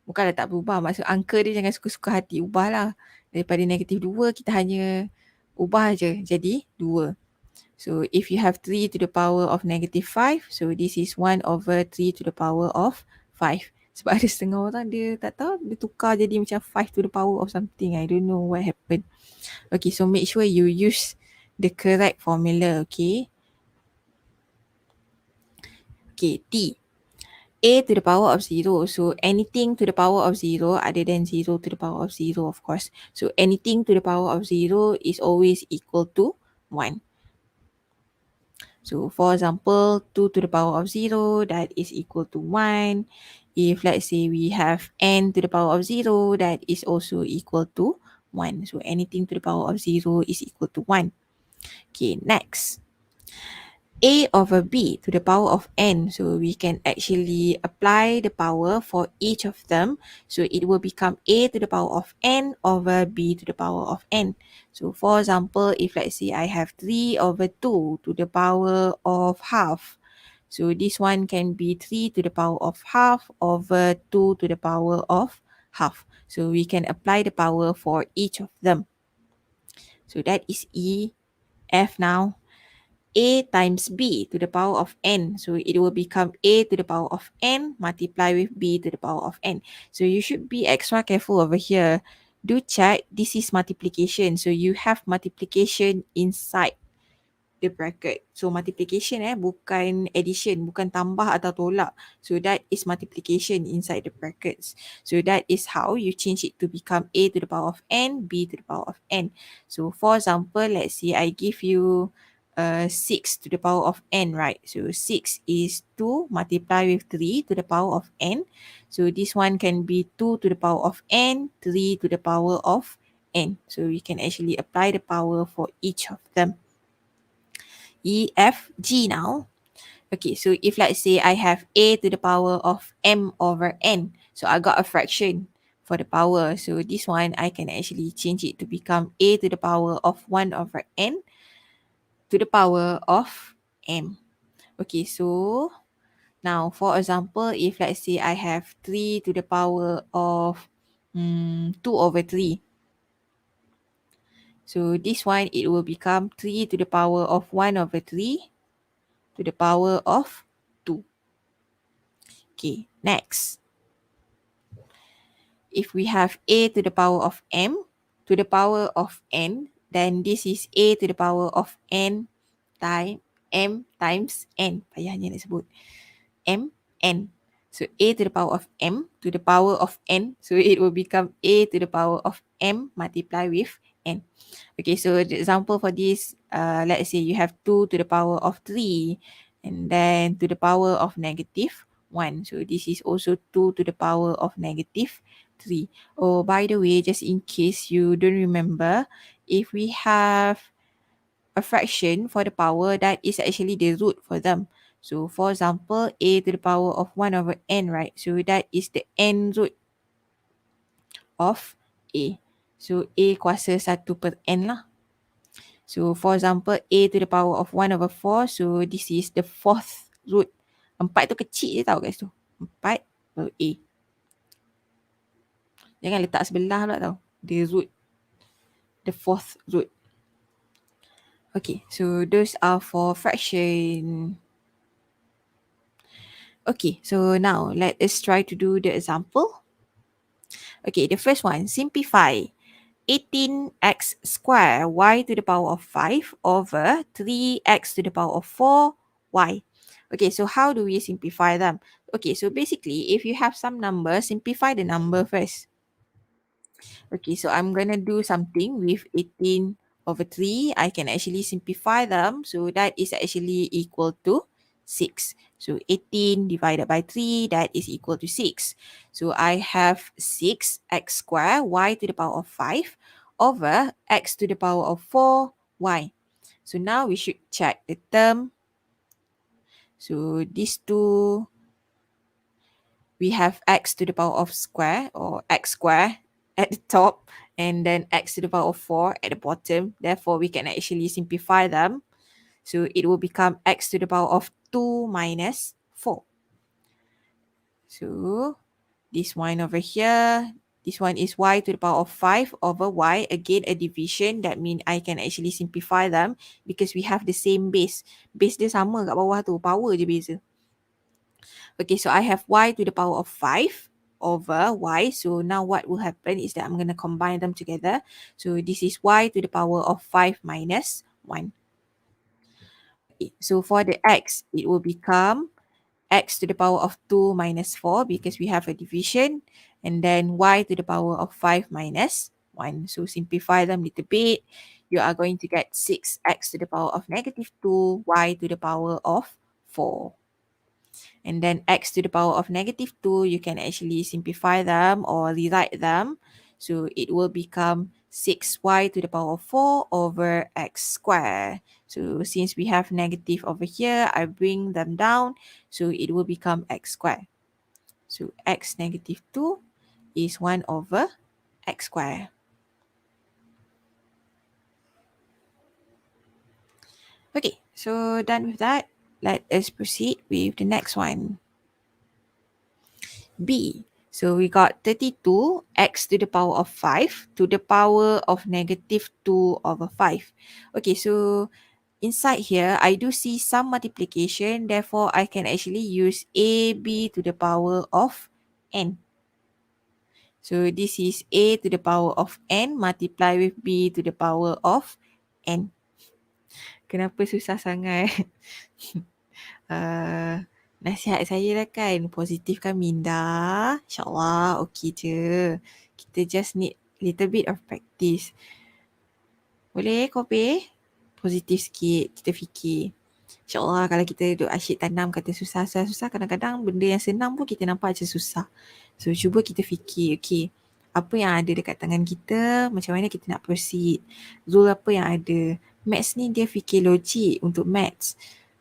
bukanlah tak berubah, maksud angka dia jangan suka-suka hati, ubahlah. Daripada negatif 2, kita hanya ubah je jadi 2. So if you have 3 to the power of negative 5, so this is 1 over 3 to the power of 5. Sebab ada setengah orang dia tak tahu, dia tukar jadi macam 5 to the power of something. I don't know what happened. Okay, so make sure you use the correct formula, okay? Okay, T. A to the power of 0. So anything to the power of 0 other than 0 to the power of 0, of course. So anything to the power of 0 is always equal to 1. So for example, 2 to the power of 0, that is equal to 1. If let's say we have n to the power of 0, that is also equal to 1. So anything to the power of 0 is equal to 1. Okay, next. A over b to the power of n. So we can actually apply the power for each of them. So it will become a to the power of n over b to the power of n. So for example, if let's say I have 3 over 2 to the power of half. So this one can be 3 to the power of half over 2 to the power of half. So we can apply the power for each of them. So that is E. F now. A times b to the power of n. So it will become a to the power of n multiply with b to the power of n. So you should be extra careful over here. Do check, this is multiplication. So you have multiplication inside the bracket. So multiplication bukan addition, bukan tambah atau tolak. So that is multiplication inside the brackets. So that is how you change it to become a to the power of n, b to the power of n. So for example, let's say I give you 6 to the power of n, right? So 6 is 2 multiply with 3 to the power of n. So this one can be 2 to the power of n, 3 to the power of n. So we can actually apply the power for each of them. E, F, G now. Okay, so if let's say I have a to the power of m over n, so I got a fraction for the power. So this one, I can actually change it to become a to the power of 1 over n to the power of m. Okay, so now for example, if let's say I have 3 to the power of 2 over 3. So this one, it will become 3 to the power of 1 over 3 to the power of 2. Okay, next. If we have a to the power of m to the power of n, then this is a to the power of n time m times n. Payahnya nak sebut. M, n. So a to the power of m to the power of n. So it will become a to the power of m multiply with n. Okay, so the example for this, let's say you have 2 to the power of 3 and then to the power of negative 1. So this is also 2 to the power of negative 3. Oh, by the way, just in case you don't remember, if we have a fraction for the power, that is actually the root for them. So for example, a to the power of 1 over n, right? So that is the n root of a. So a kuasa 1 per n lah. So for example, a to the power of 1 over 4. So this is the fourth root. 4 tu kecil je tau guys tu. 4 baru a. Jangan letak sebelah pula tau. The root. The fourth root. Okay, so those are for fraction. Okay, so now let us try to do the example. Okay, the first one, simplify 18x square y to the power of 5 over 3x to the power of 4y. Okay, so how do we simplify them? Okay, so basically, if you have some number, simplify the number first. Okay, so I'm going to do something with 18 over 3, I can actually simplify them. So that is actually equal to 6. So 18 divided by 3, that is equal to 6. So I have 6x squared y to the power of 5 over x to the power of 4y. So now we should check the term. So these two, we have x to the power of square or x square at the top and then x to the power of 4 at the bottom. Therefore, we can actually simplify them. So it will become x to the power of 2 minus 4. So this one over here, this one is y to the power of 5 over y. Again, a division. That means I can actually simplify them because we have the same base. Base dia sama kat bawah tu. Power je beza. Okay, so I have y to the power of 5 over y. So now what will happen is that I'm going to combine them together. So this is y to the power of 5 minus 1. Okay, so for the x, it will become x to the power of 2 minus 4 because we have a division. And then y to the power of 5 minus 1. So simplify them a little bit. You are going to get 6x to the power of negative 2, y to the power of 4. And then x to the power of negative 2, you can actually simplify them or rewrite them. So it will become 6y to the power of 4 over x squared. So since we have negative over here, I bring them down. So it will become x squared. So x negative 2 is 1 over x squared. Okay, so done with that. Let us proceed with the next one. B. So we got 32 x to the power of 5 to the power of negative 2 over 5. Okay, so inside here, I do see some multiplication. Therefore, I can actually use AB to the power of n. So this is A to the power of n multiply with B to the power of n. Kenapa susah sangat? Nasihat saya lah kan, positifkan minda. InsyaAllah okey je. Kita just need little bit of practice. Boleh kopi? Positif sikit kita fikir. InsyaAllah kalau kita duduk asyik tanam kata susah, kadang-kadang benda yang senang pun kita nampak macam susah. So cuba kita fikir, okay, apa yang ada dekat tangan kita, macam mana kita nak proceed. Rule apa yang ada. Maths ni dia fikir logik untuk maths.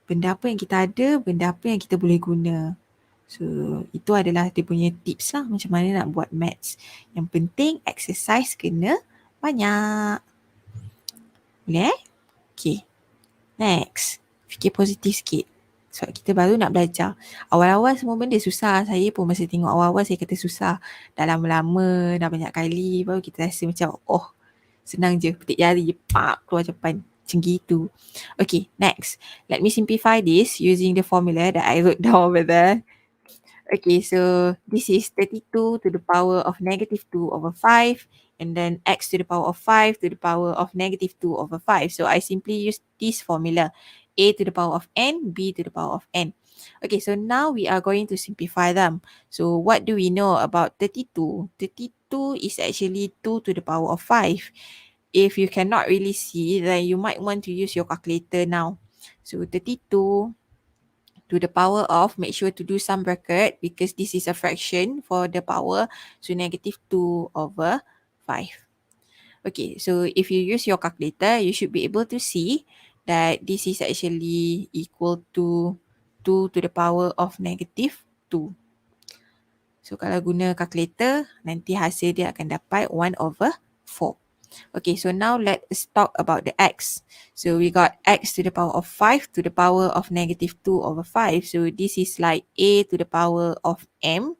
Benda apa yang kita ada, benda apa yang kita boleh guna. So itu adalah dia punya tips lah macam mana nak buat maths. Yang penting exercise kena banyak. Boleh Okay. Next. Fikir positif sikit. Sebab kita baru nak belajar. Awal-awal semua benda susah. Saya pun masa tengok awal-awal saya kata susah. Dah lama-lama, dah banyak kali. Baru kita rasa macam senang je. Petik jari je. Pak, keluar depan. Macam gitu. Okay, next. Let me simplify this using the formula that I wrote down over there. Okay, so this is 32 to the power of negative 2 over 5 and then x to the power of 5 to the power of negative 2 over 5. So I simply use this formula, a to the power of n, b to the power of n. Okay, so now we are going to simplify them. So what do we know about 32? 32 is actually 2 to the power of 5. If you cannot really see, then you might want to use your calculator now. So 32 to the power of, make sure to do some bracket because this is a fraction for the power, so negative 2 over 5. Okay, so if you use your calculator, you should be able to see that this is actually equal to 2 to the power of negative 2. So kalau guna calculator, nanti hasil dia akan dapat 1 over 4. Okay, so now let's talk about the x. So we got x to the power of 5 to the power of negative 2 over 5. So this is like a to the power of m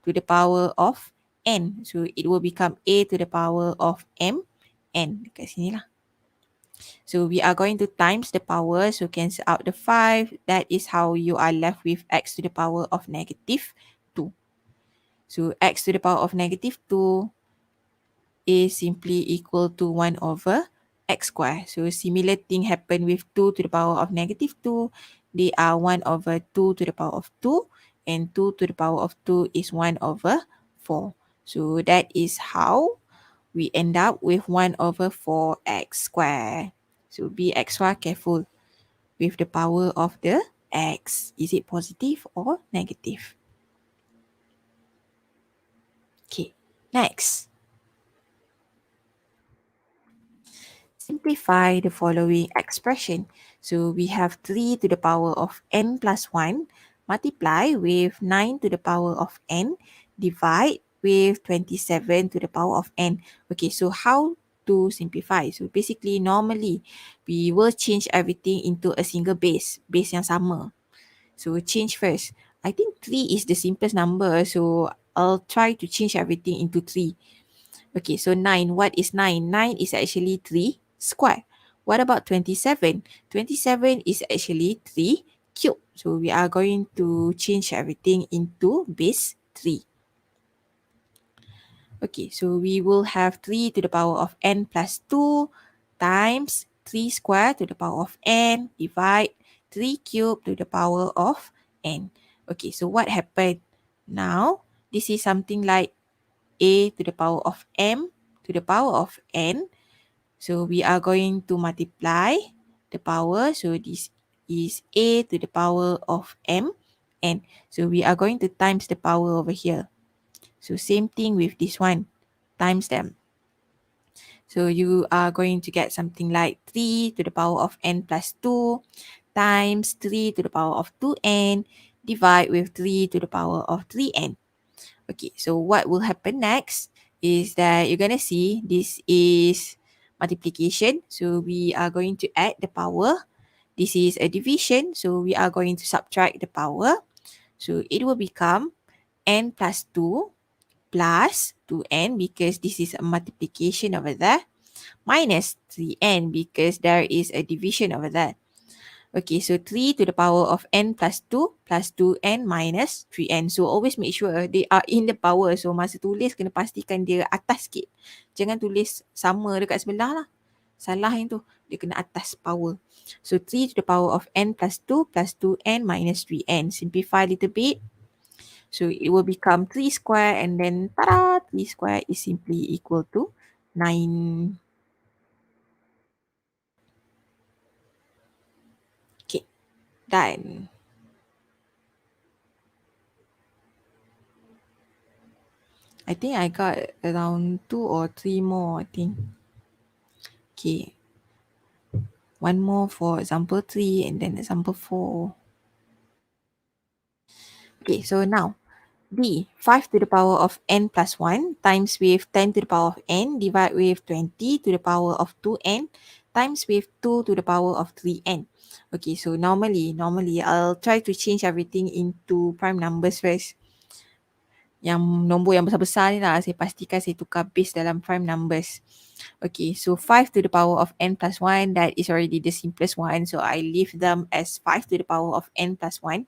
to the power of n. So it will become a to the power of m n. Dekat sini lah. So we are going to times the power. So cancel out the 5. That is how you are left with x to the power of negative 2. So x to the power of negative 2 is simply equal to 1 over x squared. So similar thing happen with 2 to the power of negative 2. They are 1 over 2 to the power of 2 and 2 to the power of 2 is 1 over 4. So that is how we end up with 1 over 4x squared. So be extra careful with the power of the x. Is it positive or negative? Okay, next. Simplify the following expression. So we have 3 to the power of n plus 1 multiply with 9 to the power of n divide with 27 to the power of n. Okay, so how to simplify? So basically normally we will change everything into a single base yang sama. So change first. I think 3 is the simplest number, so I'll try to change everything into 3. Okay, so 9. What is 9? 9 is actually 3 square. What about 27? 27 is actually 3 cube. So we are going to change everything into base 3. Okay, so we will have 3 to the power of n plus 2 times 3 square to the power of n divide 3 cube to the power of n. Okay, so what happened? Now, this is something like a to the power of m to the power of n. So we are going to multiply the power. So this is a to the power of m n. So we are going to times the power over here. So same thing with this one, times them. So you are going to get something like 3 to the power of n plus 2 times 3 to the power of 2n divide with 3 to the power of 3n. Okay, so what will happen next is that you're going to see this is multiplication. So we are going to add the power. This is a division. So we are going to subtract the power. So it will become n plus 2 plus 2n because this is a multiplication over there minus 3n because there is a division over there. Okay, so 3 to the power of n plus 2n minus 3n. So always make sure they are in the power. So masa tulis kena pastikan dia atas sikit. Jangan tulis sama dekat sebelah lah. Salah yang tu. Dia kena atas power. So 3 to the power of n plus 2n minus 3n. Simplify a little bit. So it will become 3 square and then tada! 3 square is simply equal to 9. Okay, done. I think I got around 2 or 3 more, I think. Okay. One more for example 3 and then example 4. Okay, so now B, 5 to the power of n plus 1 times with 10 to the power of n divide with 20 to the power of 2n times with 2 to the power of 3n. Okay, so normally I'll try to change everything into prime numbers first. Yang nombor yang besar-besar ni lah, saya pastikan saya tukar base dalam prime numbers. Okay, so 5 to the power of n plus 1, that is already the simplest one. So I leave them as 5 to the power of n plus 1.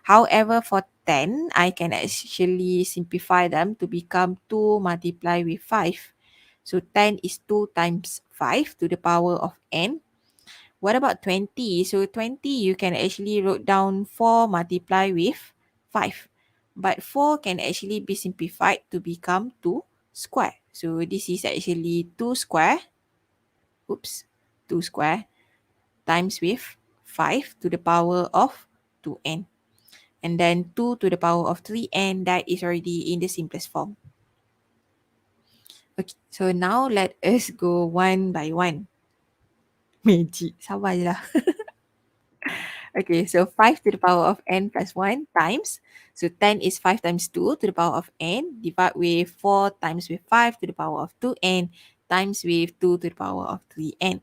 However, for 10, I can actually simplify them to become 2 multiplied with 5. So 10 is 2 times 5 to the power of n. What about 20? So 20, you can actually wrote down 4 multiplied with 5. But 4 can actually be simplified to become 2 square. So this is actually 2 square. Oops, 2 square times with 5 to the power of 2n. And then 2 to the power of 3n, that is already in the simplest form. Okay, so now let us go one by one. Magic, sabar je lah. Okay, so 5 to the power of n plus 1 times. So 10 is 5 times 2 to the power of n. Divide with 4 times with 5 to the power of 2n times with 2 to the power of 3n.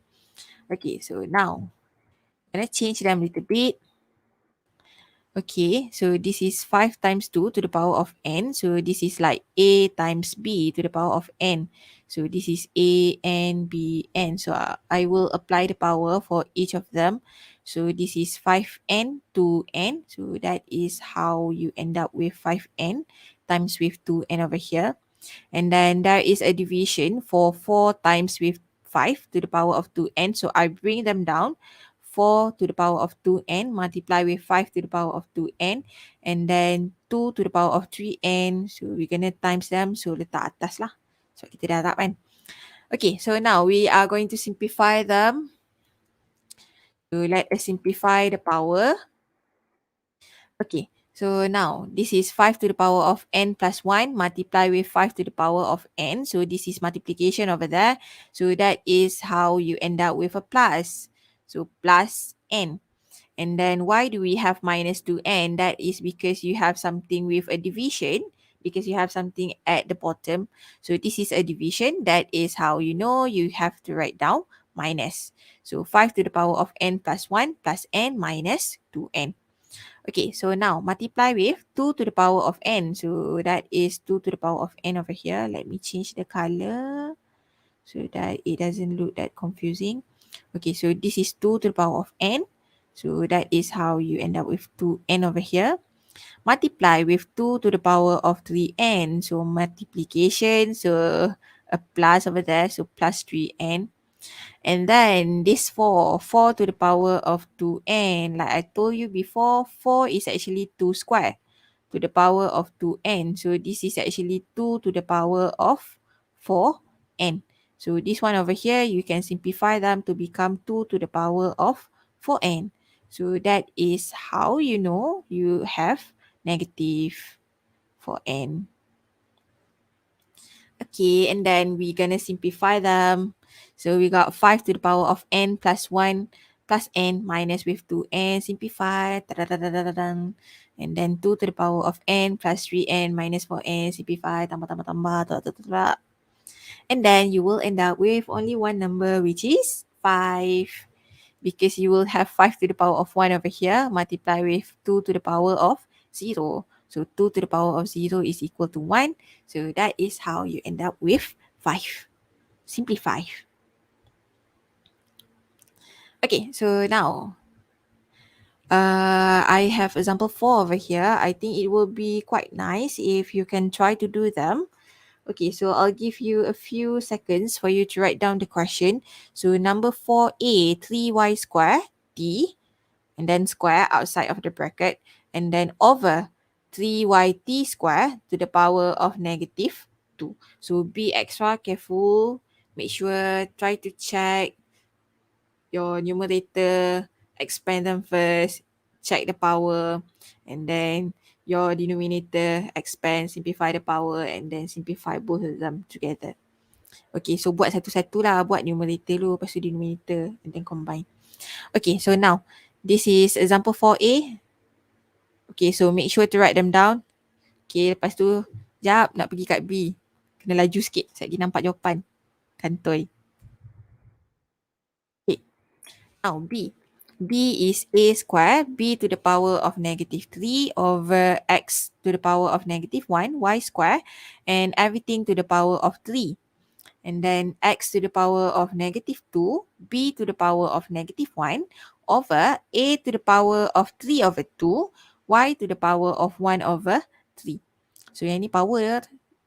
Okay, so now I'm going to change them a little bit. Okay, so this is 5 times 2 to the power of n. So this is like a times b to the power of n. So this is a, n, b, n. So I will apply the power for each of them. So this is 5n to n. So that is how you end up with 5n times with 2n over here. And then there is a division for 4 times with 5 to the power of 2n. So I bring them down. 4 to the power of 2n multiply with 5 to the power of 2n and then 2 to the power of 3n. So we're gonna times them. So letak atas lah. So kita dah harap kan. Okay, so now we are going to simplify them. So let us simplify the power. Okay, so now this is 5 to the power of n plus 1 multiply with 5 to the power of n. So this is multiplication over there. So that is how you end up with a plus. So plus n. And then why do we have minus 2n? That is because you have something with a division, because you have something at the bottom. So this is a division. That is how you know you have to write down minus. So 5 to the power of n plus 1 plus n minus 2n. Okay, so now multiply with 2 to the power of n. So that is 2 to the power of n over here. Let me change the color so that it doesn't look that confusing. Okay, so this is 2 to the power of n. So that is how you end up with 2n over here. Multiply with 2 to the power of 3n. So multiplication, so a plus over there, so plus 3n. And then this 4 to the power of 2n. Like I told you before, 4 is actually 2 square to the power of 2n. So this is actually 2 to the power of 4n. So this one over here, you can simplify them to become 2 to the power of 4n. So that is how you know you have negative 4n. Okay, and then we're gonna simplify them. So we got 5 to the power of n plus 1 plus n minus with 2n. Simplify. Ta-da-da-da-da-da-dang. And then 2 to the power of n plus 3n minus 4n. Simplify. Tambah, tambah, tambah. Ta-da-da-da-da. And then you will end up with only one number, which is 5. Because you will have 5 to the power of 1 over here, multiply with 2 to the power of 0. So 2 to the power of 0 is equal to 1. So that is how you end up with 5. Simplify. Okay, so now I have example 4 over here. I think it will be quite nice if you can try to do them. Okay, so I'll give you a few seconds for you to write down the question. So number 4a, 3y square d, and then square outside of the bracket, and then over 3yt square to the power of negative 2. So be extra careful. Make sure, try to check your numerator, expand them first, check the power, and then your denominator, expand, simplify the power, and then simplify both of them together. Okay, so buat satu-satu lah. Buat numerator dulu, lepas tu denominator, and then combine. Okay, so now, this is example 4a. Okay, so make sure to write them down. Okay, lepas tu, jap nak pergi kat B. Kena laju sikit, saya lagi nampak jawapan. Kantoi. Okay, now B. B is a square, b to the power of negative 3 over x to the power of negative 1, y square, and everything to the power of 3. And then x to the power of negative 2, b to the power of negative 1, over a to the power of 3 over 2, y to the power of 1 over 3. So yang ni power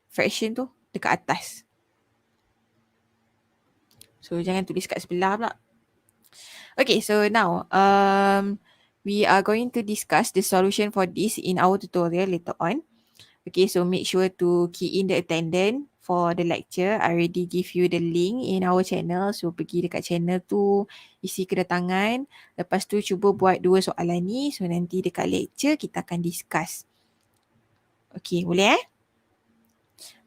fraction tu dekat atas. So jangan tulis kat sebelah pula. Okay, so now we are going to discuss the solution for this in our tutorial later on. Okay, so make sure to key in the attendance for the lecture. I already give you the link in our channel. So pergi dekat channel tu, isi kedatangan. Lepas tu cuba buat 2 soalan ni. So nanti dekat lecture kita akan discuss. Okay, boleh eh?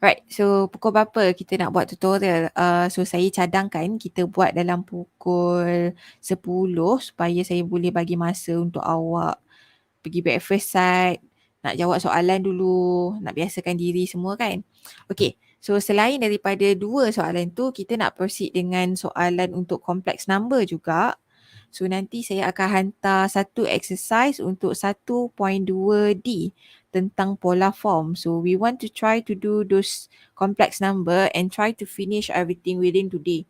Right, so pukul berapa kita nak buat tutorial? So saya cadangkan kita buat dalam pukul 10 supaya saya boleh bagi masa untuk awak pergi breakfast side, nak jawab soalan dulu, nak biasakan diri semua kan. Okay, so selain daripada 2 soalan tu, kita nak proceed dengan soalan untuk complex number juga. So nanti saya akan hantar satu exercise untuk 1.2D tentang polar form. So we want to try to do those complex number and try to finish everything within today.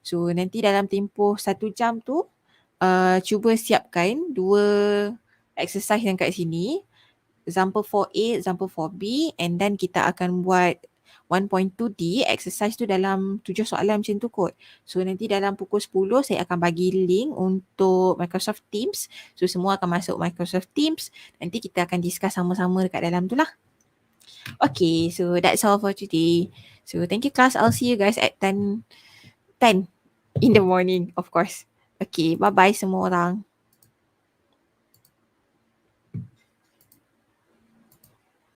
So nanti dalam tempoh 1 jam tu, cuba siapkan 2 exercise yang kat sini. Example 4A, example 4B, and then kita akan buat 1.2D exercise tu dalam 7 soalan macam tu kot. So nanti dalam pukul 10 saya akan bagi link untuk Microsoft Teams. So semua akan masuk Microsoft Teams. Nanti kita akan discuss sama-sama dekat dalam tu lah. Okay, so that's all for today. So thank you class. I'll see you guys at 10 in the morning, of course. Okay, bye-bye semua orang.